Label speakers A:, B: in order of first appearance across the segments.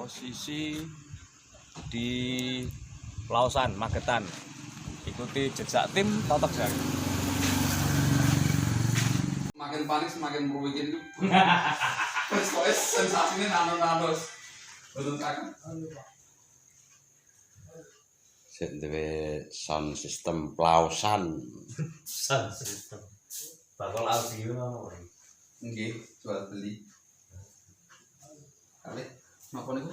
A: posisi di Lausan, Magetan. Ikuti jejak tim Totok Jari.
B: Makin panik semakin merugikan itu. Soalnya sensasinya nanos. Betul kan?
C: Sing duwe sound system Lausan.
D: Sound system. Bakal audio ngono.
B: Nggih, jual beli. Kali napa niku?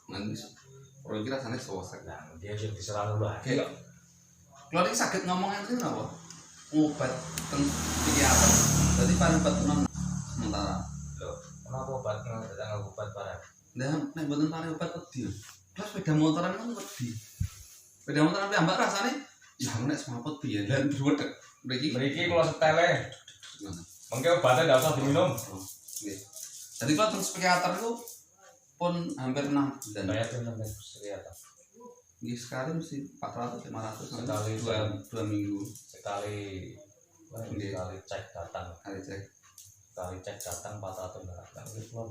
B: Nangis. Ora kira sanes sosek.
D: Nah, dia sing diserang lho.
B: Oke. Kalau ini sakit ngomong itu apa? Obat psikiater. Jadi paling obat sementara.
D: Loh, kenapa obat datang obat parah?
B: Nah, nek mboten paling obat wedi. Terus sepeda motoran kan wedi. Sepeda motoran ambak rasane ya nek semaput piye lan berwedek.
A: Mriki kula setele. Mengke obatnya ndak usah diminum.
B: Nggih. Jadi kalau terus psikiater itu pun hampir 6 bulan.
D: Bayar pinten psikiater?
B: Nggih sekali mesti 400 500
D: Sekali
B: 2 minggu
D: sekali cek datang.
B: kali cek.
D: Sekali cek datang 400 kan wis lho.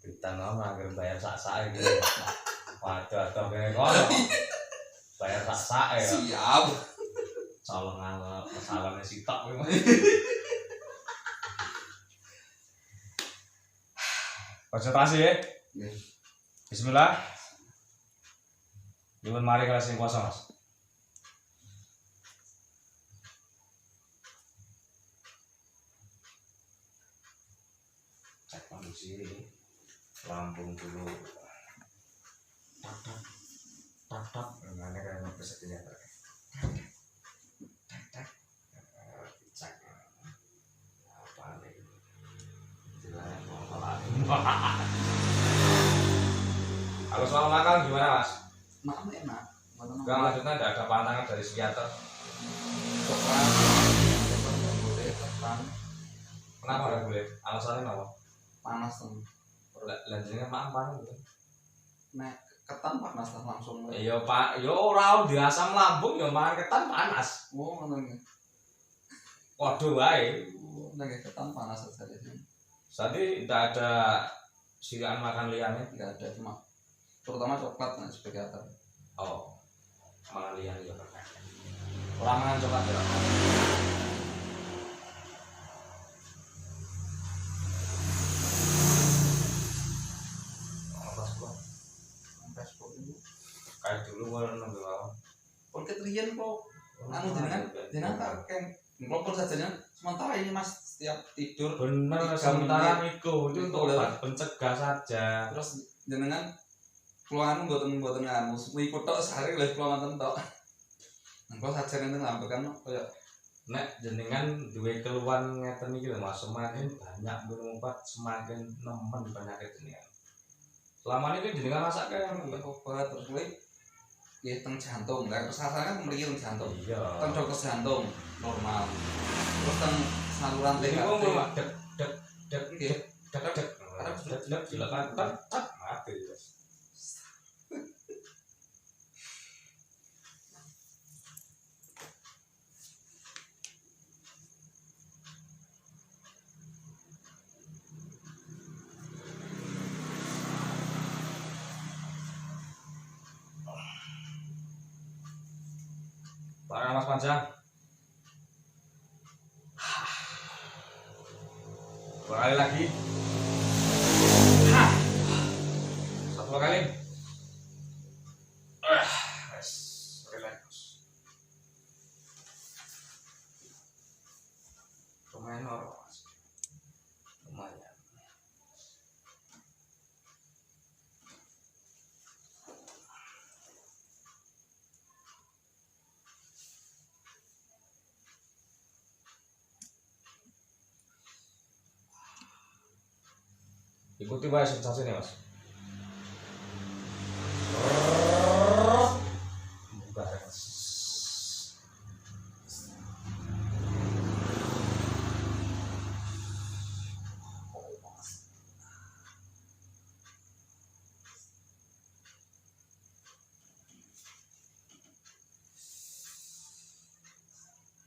D: Kita nama agar bayar sak-sak iki. Waduh, atau kene kono. Bayar sak-sak ya.
B: Siap.
D: Salahnya sitok kuwi.
A: Konsentrasi ya.
B: Nggih.
A: Bismillah. Nyuwun mari kelas sing kuasa, Mas.
D: Cek kondisi lambung dulu. Tak ngene kan psikiater. Cek apa nih?
A: Kalau soal makan gimana, Mas?
B: Makan enak.
A: Enggak, maksudnya enggak ada pantangan dari psikiater. Kenapa enggak boleh? Alasannya apa?
B: Panas tuh.
A: Lanjutnya makan panas gitu.
B: Nek ketan panas lah langsung.
A: Iya, Pak. Yo ora di asam lambung yo makan ketan panas.
B: Oh, ngono nggih.
A: Waduh wae.
B: Nek ketan panas aja deh.
A: Jadi enggak ada sirahan makan liane.
B: Enggak ada cuma terutama coklat nek psikiater.
A: Oh. Makan liane yo kan. Ora mangan coklat ya. Kayak dulu kalau nunggu lawan.
B: Porque triyen kok anu jenengan tarken. Ngelopor saja sementara ini Mas setiap tidur
A: Bener,
B: 3
A: sementara
B: menit.
A: niku itu untuk obat pencegah saja.
B: Terus jenengan keluhan mboten anu ikut tok sehari lek keluhan manten tok. Engko saja ngenten lambekan koyo
A: Nek jenengan duwe keluhan ngeten iki lho Mas, semakin banyak minum obat semakin nemen penyakit jenengan. Selama ini jenengan rasake
B: obat terus kowe nggih teng jantung. Lah kesasarane kan mriki teng jantung.
A: iya.
B: Teng dokter jantung normal. Terus teng saluran
A: Lha niku
B: THT.
A: ngomong dek dek dek
B: Nggih.
A: dek dek dek dek silakan tak mati. Para Mas Panjang. Dua kali lagi. Satu kali. Yes, relax. Lumayan normal, Mas. Lumayan. Ikuti wae sensasinya, Mas. Buka, Mas.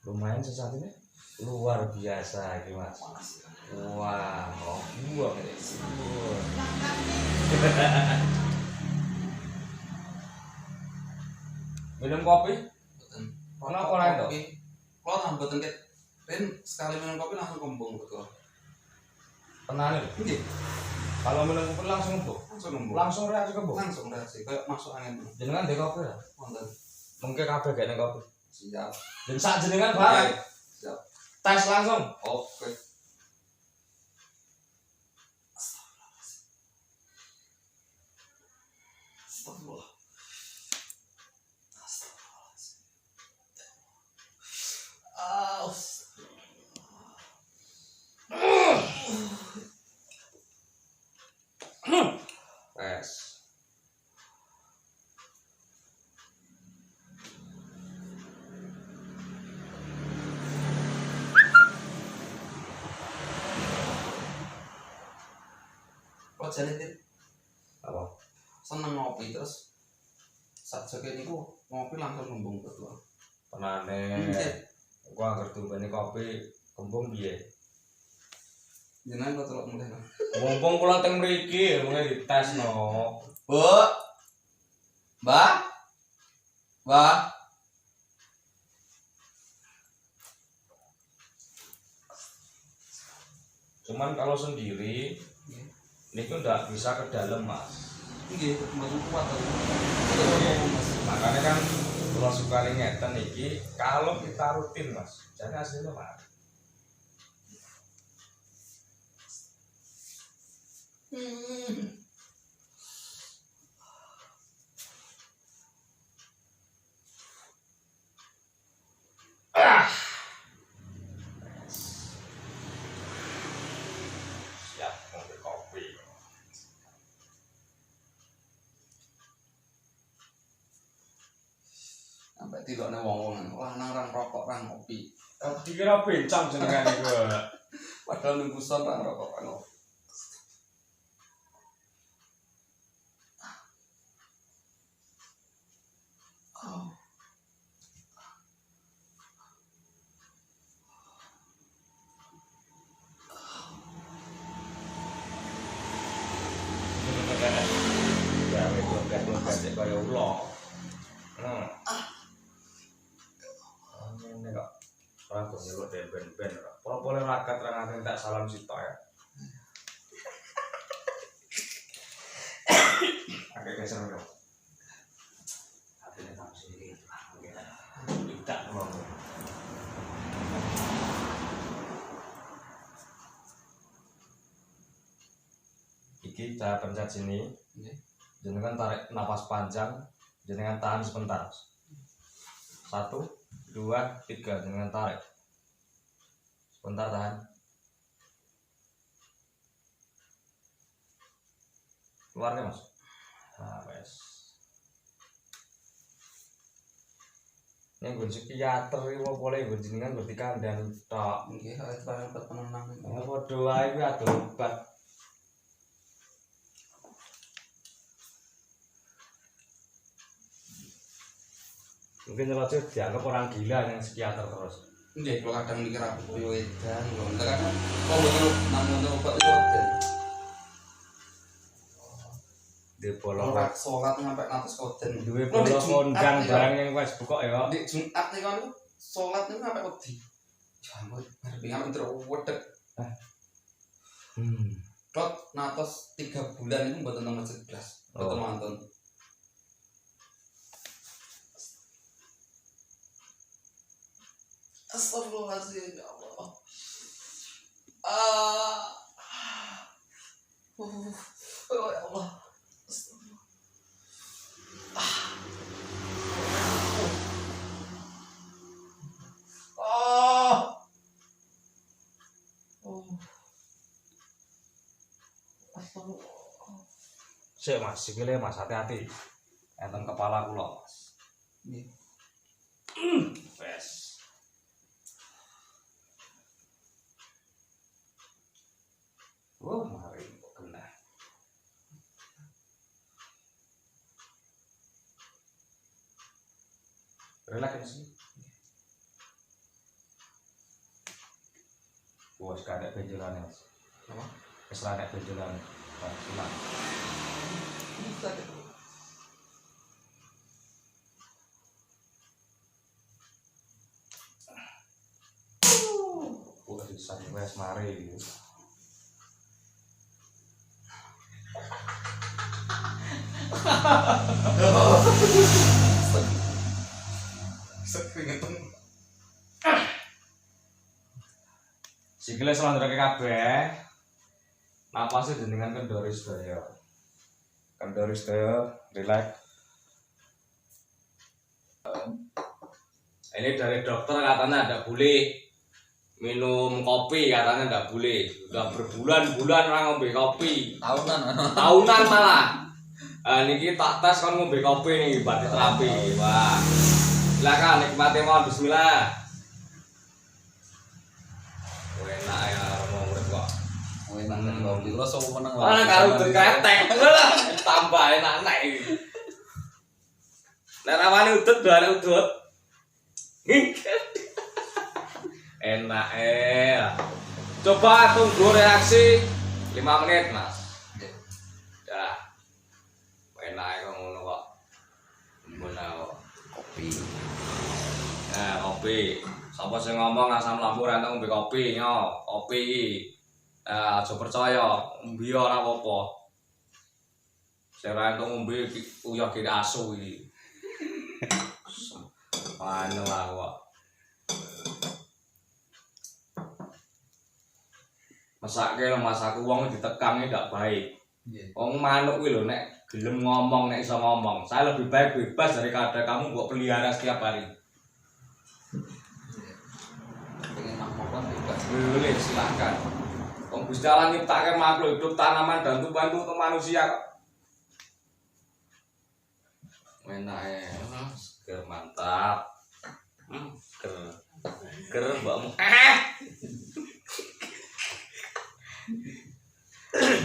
A: Lumayan sensasinya. Luar biasa iki, Mas. Wah, oh, buang ini. Minum kopi?
B: Mboten.
A: Ono apa lain to?
B: Kalau tak mboten ket. Ren sekali minum kopi langsung kembung betul.
A: Tenane lho.
B: Nggih,
A: Kalau minum kopi langsung empuk.
B: langsung kembung.
A: Langsung reaksi kembung.
B: Langsung reaksi kayak masuk angin.
A: Jenengan ndek kopi ya?
B: Wonten.
A: Mengke kabeh gak ning kopi.
B: Siap.
A: Dan sak jenengan bareng.
B: Siap.
A: Tes langsung.
B: Oke. Astagfirullah. Astagfirullahaladzim.
A: Tes.
B: Kalau jadi Tin,
A: Apa?
B: seneng ngopi terus saat joget niku ngopi langsung kembung betul.
A: Tenane.
B: Nggih.
A: Gua anggere tumbene kopi kembung piye?
B: Jenengan kok telok mulih.
A: Mumpung kula teng mriki, mengke ditesno.
B: Bu. Mbak. Mbak.
A: Cuman kalau sendiri
B: Nggih.
A: niku ndak bisa ke dalam, Mas.
B: Nggih, mboten kuat to.
A: Makanya kan kalau sekali ngeten iki kalau kita rutin, Mas, jadi hasilnya mah. Ah. Siap ngombe kopi.
B: Sampai tilokne wong-wong lanang ra rokok ra ngopi.
A: Dikira bencang jenengan iku.
B: Padahal nunggu son ra rokok ra ngopi.
A: Ya itu gak kaya ulo. Ngene kok. Ora kok nyeluk dhewe ben-ben ora. Polo-polo rakat ra ngaten tak salam sitok ya. Agak geser dong. Hatinya tak sini gitu. Tidak mau. Iki cara pencet sini.
B: Nggih.
A: Jenengan tarik napas panjang, jenengan tahan sebentar. 1, 2, 3, jenengan tarik. Sebentar tahan. Keluarnya, Mas. Nah, wes. Yang gue psikiater iki apa boleh gue jenengan berarti kandang tok.
B: Nggih, awet banget penenang.
A: Ya padha wae kuwi ado obat. Mungkin nyeloceh dianggap orang gila yang psikiater terus.
B: Nggih, kalau kadang mikir aku koyo edan, kok kadang kok betul namun obat itu edan.
A: Di bolong
B: Ora salat sampai ngatus koden.
A: duwe bolong kondang barang yang wis buka ya.
B: Di Jumat niku kan salat niku sampai wedi. Ya ampun, arep ngamen terus wedek. Tot natos 3 bulan itu mboten nang masjid blas. Mboten mantun. Astagfirullahaladzim, ya Allah. Oh ya Allah.
A: Sik Mas, sikile Mas hati-hati. Enten kepala kula, Mas.
B: Nggih.
A: Wes. Mari kok kena. Relax sih. Wes kadek benjolan, Mas.
B: Apa?
A: Wes kadek benjolan. Silakan. Wes mari.
B: Keringetan.
A: Sikile selandreke kabeh. Napase jenengan kendori sedaya. Kendori sedaya, relax. Ini dari dokter katanya tidak boleh minum kopi, katanya tidak boleh. Udah berbulan-bulan orang ngombe kopi. Tahunan malah. Niki tak tes kan ngombe kopi nih, berarti terapi. Wah. Silakan nikmati mohon bismillah. Enak ya mau urip kok.
B: Enak kan kopi rasa meneng.
A: Karo kretek. Tambah enak-enak iki. Nek rawane udut doane udut. Enak coba tunggu reaksi 5 menit mas. Ya enak ngono kok. Ngono
C: Kopi.
A: nah kopi sapa sing ngomong asam lambung ra ngombe kopi yo kopi iki aja percaya ngombe ora apa-apa sing ra ngombe uyah kene asu iki anu aku kok masak wong ditekang ndak baik. Wong manuk kuwi lho nek gelem ngomong nek iso ngomong. Saya lebih baik bebas daripada kamu mbok pelihara setiap hari.
B: Pengen ngomong bebas.
A: Boleh silakan. Wong Gusti Allah nyiptake makhluk hidup tanaman dan tumbuhan untuk manusia kok. Enak seger mantap. Ger mbakmu.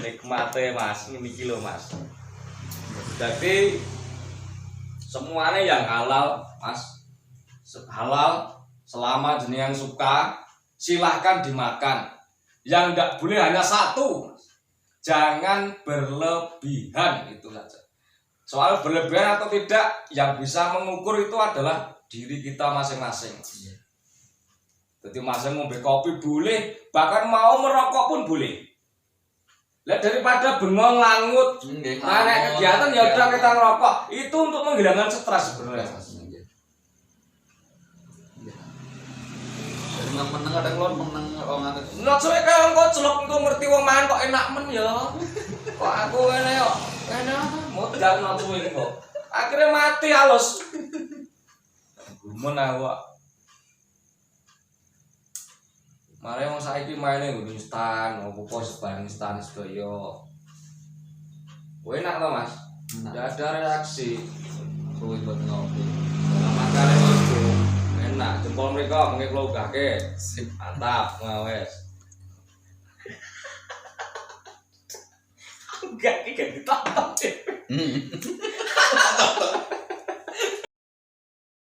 A: Nikmate mas, ini kilo mas. Jadi semuanya yang halal mas, halal selama jenengan suka silahkan dimakan. Yang tidak boleh hanya satu, jangan berlebihan itu saja. Soal berlebihan atau tidak, yang bisa mengukur itu adalah diri kita masing-masing. Jadi masing ngombe kopi boleh, bahkan mau merokok pun boleh. Lihat daripada bengong langut, nek kegiatan ya udah kita ngerokok. Itu untuk menghilangkan stres sebenarnya.
B: Jadi meneng ada keluar meneng orang ada.
A: Nek suwe kaya engko celok engko ngerti wong mangan kok enak men ya. Kok aku ngene yo. Ngene mau tegar nang suwe kok. Akhirnya mati halus. Gumun aku. Mare wong saiki maine nggo instan, opo sebarang instan sedaya. Enak to, Mas? Enggak ada reaksi.
B: Suwe buat ngopi.
A: Makane itu enak. Jempol mriko mengke kula ugahke. Mantap, wes. Enggak iki gak ditonton.